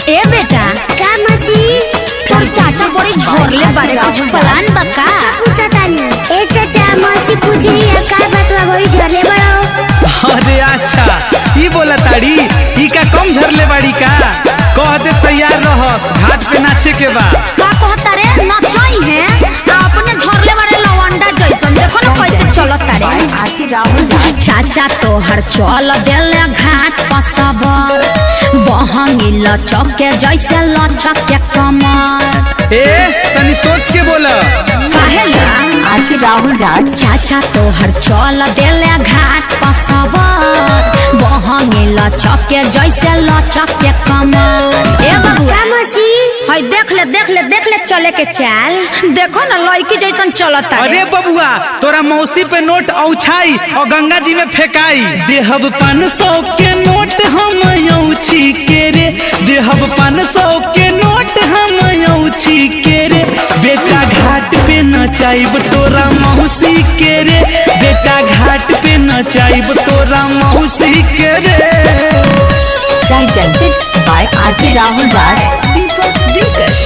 ए बेटा का मसी तुम चाचा बड़ी झोरले बारे कुछ प्लान बका पूछा तानी। ए चाचा मसी पूछे या का बतवा बड़ी झरले बड़ो। अरे अच्छा ई बोला ताड़ी ई का कम झरले बाड़ी का कह दे तैयार रहस घाट पे नाचे के बा। का कहता रे नचई है अपने झोरले बारे लवंडा जैसन देखो ना कैसे चलत रे। चाचा तोहर चल देले घाट पसबर बहंगी लचक के जैसे लचक के कमर। ए तनी सोच के बोला काहेला आके राहुल राज चाचा तोहर चल देले घाट पसबर बहंगी लचक के जैसे लचक के कमर। ए बबुआ मसी हाय देख ले चले के चाल देखो ना लड़की जैसन चलत है। अरे बबुआ तोरा मौसी पे नोट औछाई और गंगा जी में फेंकाई। देहब 500 के नोट हम औछी के रे देहब 500 के नोट हम औछी के रे बेटा घाट पे नचाइब तोरा मौसी के रे बेटा घाट पे नचाइब तोरा मौसी के रे। Presented by R.K. Rahul Raj. दिलकश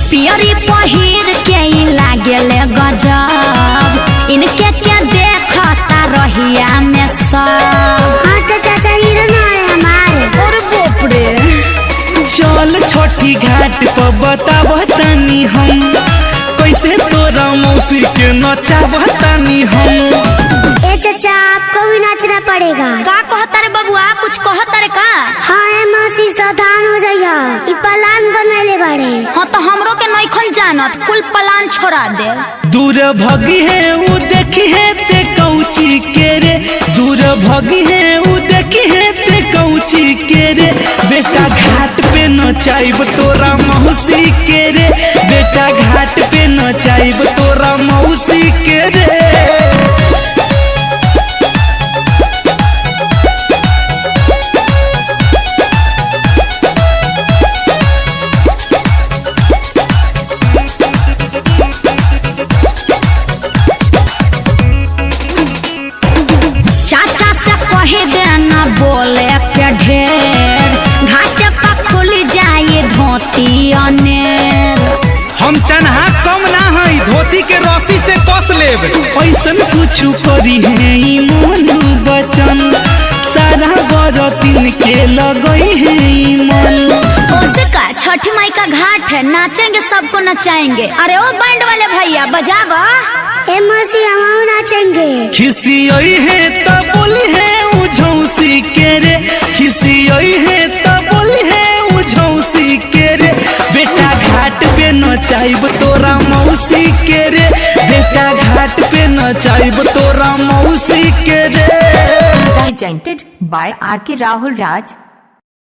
पियरी पहिर के लागेले गजब इनके क्या देखता रहिया में सब। हाँ तो चाचा हीरो ना है हमारे। और बाप रे चल छोटी घाट पर बताब तनी हम कैसे तोरा मौसी के नचाब तनी हम। ए चाचा आपको भी नाचना पड़ेगा। का कहता रे बबुआ कुछ कहता रे का। हाँ ए मसी सावधान हो जाइया ई प्लान बनले बाड़े। हाँ तो हमरो के नइखन जानत कुल प्लान छोड़ा दे। दूर भगी है वो देखी है ते कौची के रे दूर भगी है वो देखी है ते कौची के रे बेटा घाट पे नचाइब तोरा मौसी के रे बेटा घाट पे नचाइब तोरा मौसी के रे। चाचा से कही देना बोले के ढेर घाटे पर खुल जाए धोती अनेर। हम चन्हा कम ना है धोती के रस्सी से कस लेब ऐसन कुछ करी है ई मनु बचन सारा बरतिन के लगई है ई मन। ओसे का छठी माई का घाट है नाचेंगे सबको नचाएंगे। अरे ओ बैंड वाले भैया बजावा। ए मसी हम नाचेंगे। खिसियई है त बोली है उझौसी के रे खिसियई है त बोली है उझौसी के रे बेटा घाट पे नचाइब तोरा मौसी के रे बेटा घाट पे नचाइब तोरा मौसी के रे। Presented by R.K. Rahul Raj.